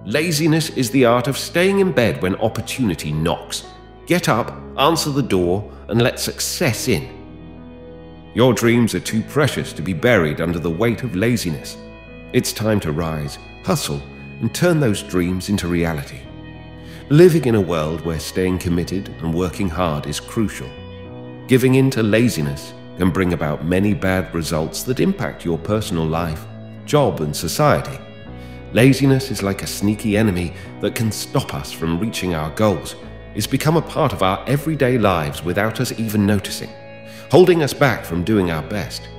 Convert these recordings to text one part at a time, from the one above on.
Laziness is the art of staying in bed when opportunity knocks. Get up, answer the door, and let success in. Your dreams are too precious to be buried under the weight of laziness. It's time to rise, hustle, and turn those dreams into reality. Living in a world where staying committed and working hard is crucial. Giving in to laziness can bring about many bad results that impact your personal life, job, and society. Laziness is like a sneaky enemy that can stop us from reaching our goals. It's become a part of our everyday lives without us even noticing, holding us back from doing our best.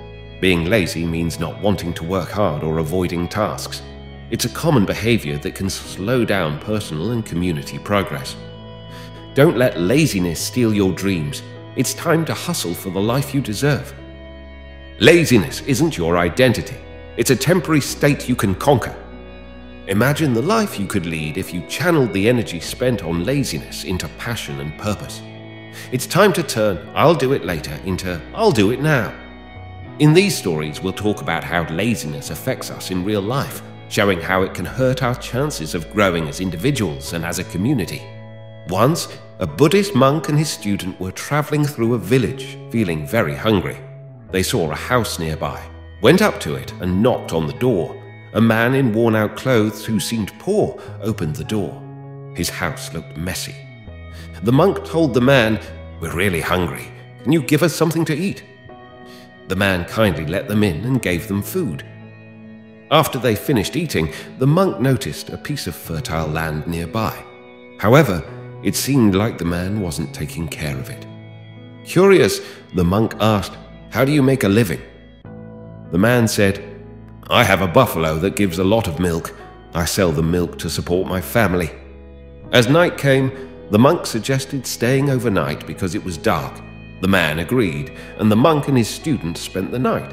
Being lazy means not wanting to work hard or avoiding tasks. It's a common behavior that can slow down personal and community progress. Don't let laziness steal your dreams. It's time to hustle for the life you deserve. Laziness isn't your identity. It's a temporary state you can conquer. Imagine the life you could lead if you channeled the energy spent on laziness into passion and purpose. It's time to turn "I'll do it later" into "I'll do it now." In these stories, we'll talk about how laziness affects us in real life, showing how it can hurt our chances of growing as individuals and as a community. Once, a Buddhist monk and his student were traveling through a village, feeling very hungry. They saw a house nearby, went up to it and knocked on the door. A man in worn-out clothes who seemed poor opened the door. His house looked messy. The monk told the man, "We're really hungry. Can you give us something to eat?" The man kindly let them in and gave them food. After they finished eating, the monk noticed a piece of fertile land nearby. However, it seemed like the man wasn't taking care of it. Curious, the monk asked, "How do you make a living?" The man said, "I have a buffalo that gives a lot of milk. I sell the milk to support my family." As night came, the monk suggested staying overnight because it was dark. The man agreed, and the monk and his student spent the night.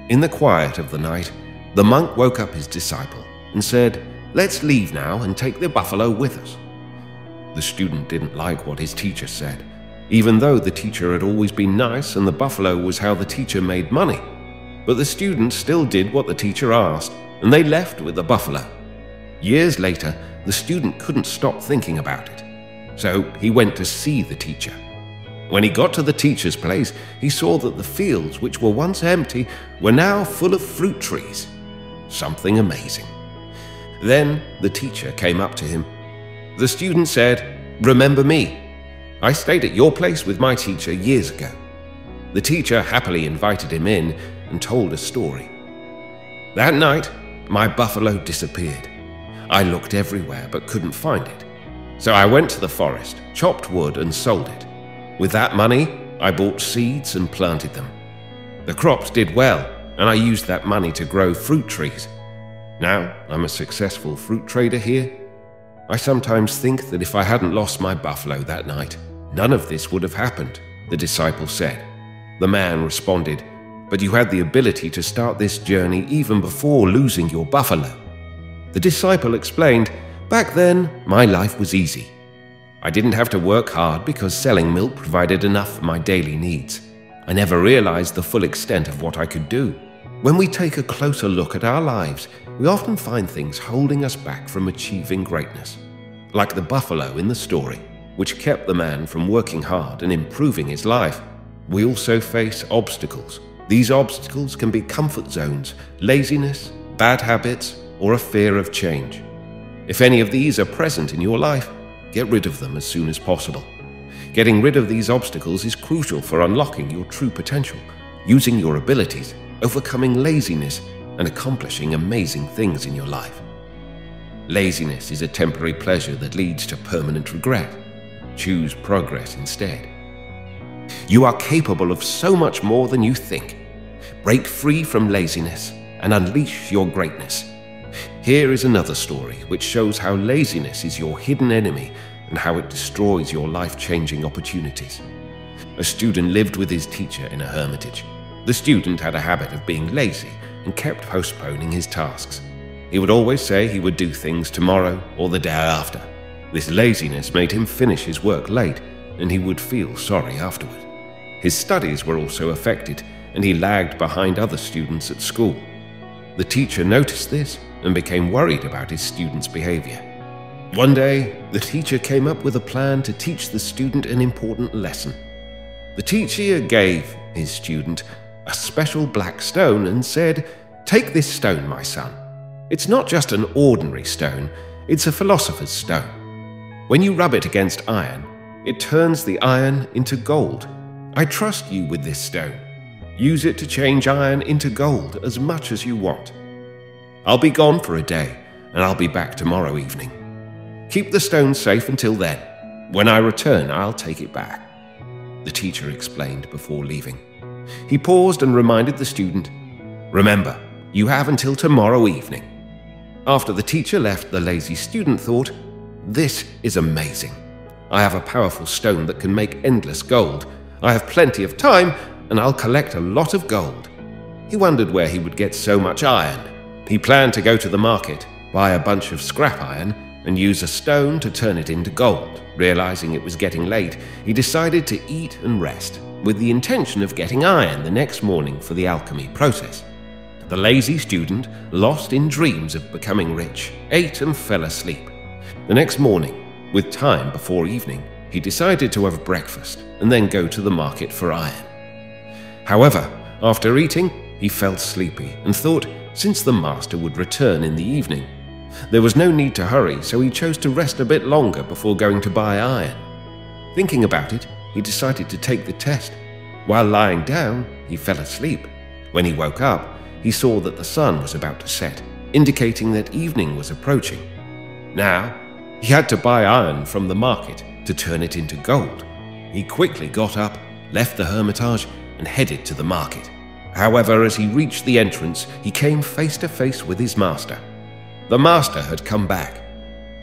In the quiet of the night, the monk woke up his disciple and said, "Let's leave now and take the buffalo with us." The student didn't like what his teacher said, even though the teacher had always been nice and the buffalo was how the teacher made money. But the student still did what the teacher asked, and they left with the buffalo. Years later, the student couldn't stop thinking about it, so he went to see the teacher. When he got to the teacher's place, he saw that the fields, which were once empty, were now full of fruit trees. Something amazing. Then the teacher came up to him. The student said, "Remember me? I stayed at your place with my teacher years ago." The teacher happily invited him in and told a story. "That night, my buffalo disappeared. I looked everywhere but couldn't find it. So I went to the forest, chopped wood and sold it. With that money, I bought seeds and planted them. The crops did well, and I used that money to grow fruit trees. Now I'm a successful fruit trader here. I sometimes think that if I hadn't lost my buffalo that night, none of this would have happened," the disciple said. The man responded, "But you had the ability to start this journey even before losing your buffalo." The disciple explained, "Back then, my life was easy. I didn't have to work hard because selling milk provided enough for my daily needs. I never realized the full extent of what I could do." When we take a closer look at our lives, we often find things holding us back from achieving greatness. Like the buffalo in the story, which kept the man from working hard and improving his life, we also face obstacles. These obstacles can be comfort zones, laziness, bad habits, or a fear of change. If any of these are present in your life, get rid of them as soon as possible. Getting rid of these obstacles is crucial for unlocking your true potential, using your abilities, overcoming laziness, and accomplishing amazing things in your life. Laziness is a temporary pleasure that leads to permanent regret. Choose progress instead. You are capable of so much more than you think. Break free from laziness and unleash your greatness. Here is another story which shows how laziness is your hidden enemy and how it destroys your life-changing opportunities. A student lived with his teacher in a hermitage. The student had a habit of being lazy and kept postponing his tasks. He would always say he would do things tomorrow or the day after. This laziness made him finish his work late, and he would feel sorry afterward. His studies were also affected, and he lagged behind other students at school. The teacher noticed this and became worried about his student's behavior. One day, the teacher came up with a plan to teach the student an important lesson. The teacher gave his student a special black stone and said, "Take this stone, my son. It's not just an ordinary stone, it's a philosopher's stone. When you rub it against iron, it turns the iron into gold. I trust you with this stone. Use it to change iron into gold as much as you want. I'll be gone for a day, and I'll be back tomorrow evening. Keep the stone safe until then. When I return, I'll take it back," the teacher explained before leaving. He paused and reminded the student, "Remember, you have until tomorrow evening." After the teacher left, the lazy student thought, "This is amazing. I have a powerful stone that can make endless gold. I have plenty of time, and I'll collect a lot of gold." He wondered where he would get so much iron. He planned to go to the market, buy a bunch of scrap iron, and use a stone to turn it into gold. Realizing it was getting late, he decided to eat and rest, with the intention of getting iron the next morning for the alchemy process. The lazy student, lost in dreams of becoming rich, ate and fell asleep. The next morning, with time before evening, he decided to have breakfast and then go to the market for iron. However, after eating, he felt sleepy and thought, since the master would return in the evening, there was no need to hurry, so he chose to rest a bit longer before going to buy iron. Thinking about it, he decided to take the test. While lying down, he fell asleep. When he woke up, he saw that the sun was about to set, indicating that evening was approaching. Now, he had to buy iron from the market to turn it into gold. He quickly got up, left the hermitage, and headed to the market. However, as he reached the entrance, he came face to face with his master. The master had come back.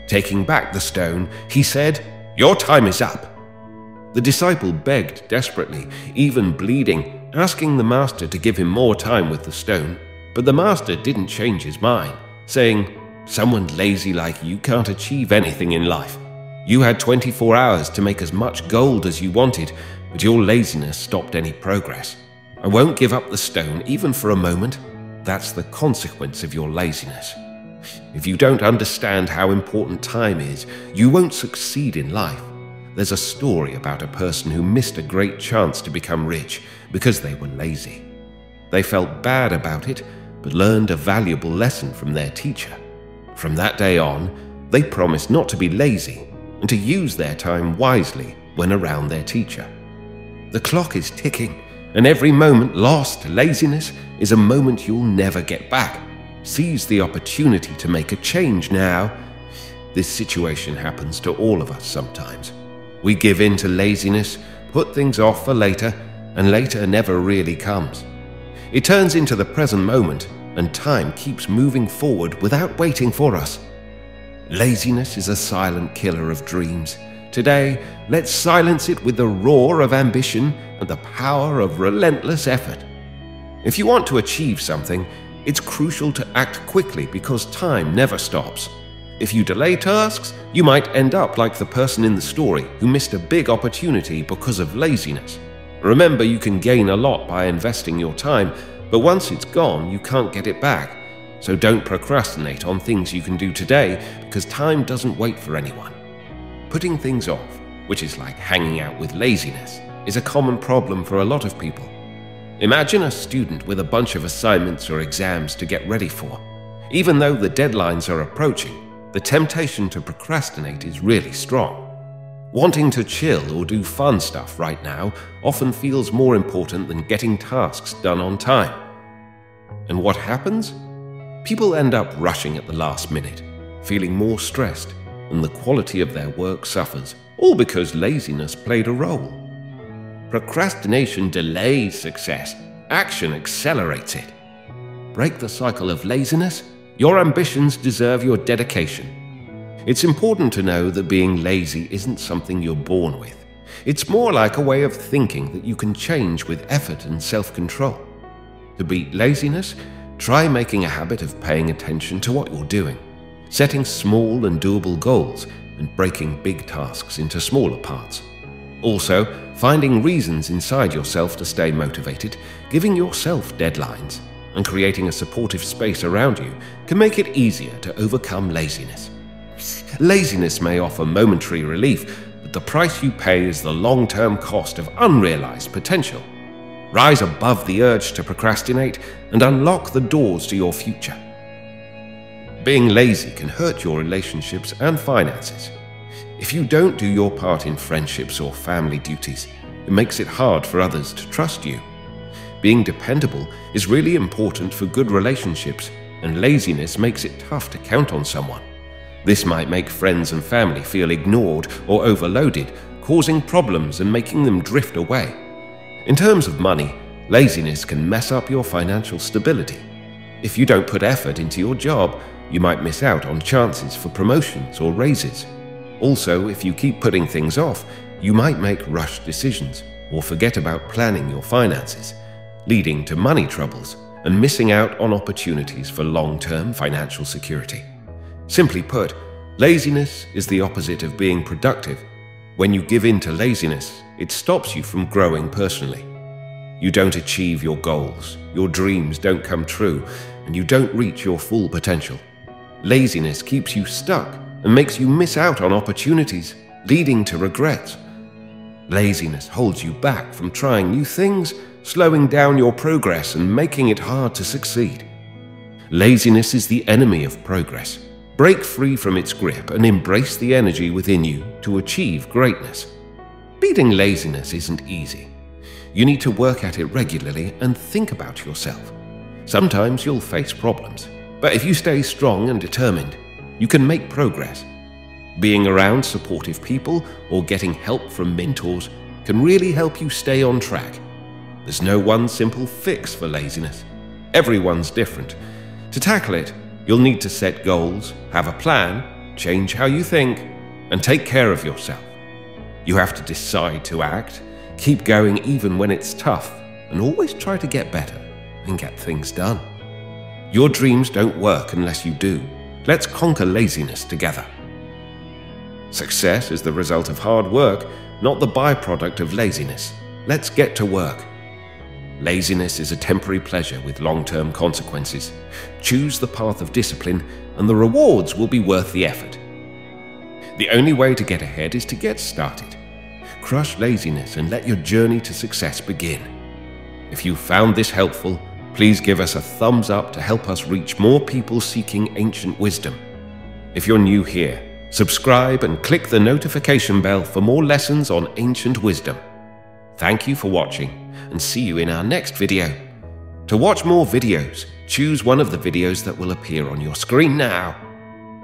Taking back the stone, he said, "Your time is up." The disciple begged desperately, even bleeding, asking the master to give him more time with the stone. But the master didn't change his mind, saying, "Someone lazy like you can't achieve anything in life. You had 24 hours to make as much gold as you wanted, but your laziness stopped any progress. I won't give up the stone even for a moment. That's the consequence of your laziness. If you don't understand how important time is, you won't succeed in life." There's a story about a person who missed a great chance to become rich because they were lazy. They felt bad about it, but learned a valuable lesson from their teacher. From that day on, they promised not to be lazy and to use their time wisely when around their teacher. The clock is ticking, and every moment lost to laziness is a moment you'll never get back. Seize the opportunity to make a change now. This situation happens to all of us sometimes. We give in to laziness, put things off for later, and later never really comes. It turns into the present moment, and time keeps moving forward without waiting for us. Laziness is a silent killer of dreams. Today, let's silence it with the roar of ambition and the power of relentless effort. If you want to achieve something, it's crucial to act quickly because time never stops. If you delay tasks, you might end up like the person in the story who missed a big opportunity because of laziness. Remember, you can gain a lot by investing your time, but once it's gone, you can't get it back. So don't procrastinate on things you can do today because time doesn't wait for anyone. Putting things off, which is like hanging out with laziness, is a common problem for a lot of people. Imagine a student with a bunch of assignments or exams to get ready for. Even though the deadlines are approaching, the temptation to procrastinate is really strong. Wanting to chill or do fun stuff right now often feels more important than getting tasks done on time. And what happens? People end up rushing at the last minute, feeling more stressed, and the quality of their work suffers, all because laziness played a role. Procrastination delays success. Action accelerates it. Break the cycle of laziness. Your ambitions deserve your dedication. It's important to know that being lazy isn't something you're born with. It's more like a way of thinking that you can change with effort and self-control. To beat laziness, try making a habit of paying attention to what you're doing, setting small and doable goals, and breaking big tasks into smaller parts. Also, finding reasons inside yourself to stay motivated, giving yourself deadlines, and creating a supportive space around you can make it easier to overcome laziness. Laziness may offer momentary relief, but the price you pay is the long-term cost of unrealized potential. Rise above the urge to procrastinate and unlock the doors to your future. Being lazy can hurt your relationships and finances. If you don't do your part in friendships or family duties, it makes it hard for others to trust you. Being dependable is really important for good relationships, and laziness makes it tough to count on someone. This might make friends and family feel ignored or overloaded, causing problems and making them drift away. In terms of money, laziness can mess up your financial stability. If you don't put effort into your job, you might miss out on chances for promotions or raises. Also, if you keep putting things off, you might make rushed decisions or forget about planning your finances, leading to money troubles and missing out on opportunities for long-term financial security. Simply put, laziness is the opposite of being productive. When you give in to laziness, it stops you from growing personally. You don't achieve your goals, your dreams don't come true, and you don't reach your full potential. Laziness keeps you stuck and makes you miss out on opportunities, leading to regrets. Laziness holds you back from trying new things, slowing down your progress and making it hard to succeed. Laziness is the enemy of progress. Break free from its grip and embrace the energy within you to achieve greatness. Beating laziness isn't easy. You need to work at it regularly and think about yourself. Sometimes you'll face problems, but if you stay strong and determined, you can make progress. Being around supportive people or getting help from mentors can really help you stay on track. There's no one simple fix for laziness. Everyone's different. To tackle it, you'll need to set goals, have a plan, change how you think, and take care of yourself. You have to decide to act, keep going even when it's tough, and always try to get better and get things done. Your dreams don't work unless you do. Let's conquer laziness together. Success is the result of hard work, not the byproduct of laziness. Let's get to work. Laziness is a temporary pleasure with long-term consequences. Choose the path of discipline, and the rewards will be worth the effort. The only way to get ahead is to get started. Crush laziness and let your journey to success begin. If you found this helpful, please give us a thumbs up to help us reach more people seeking ancient wisdom. If you're new here, subscribe and click the notification bell for more lessons on ancient wisdom. Thank you for watching, and see you in our next video. To watch more videos, choose one of the videos that will appear on your screen now.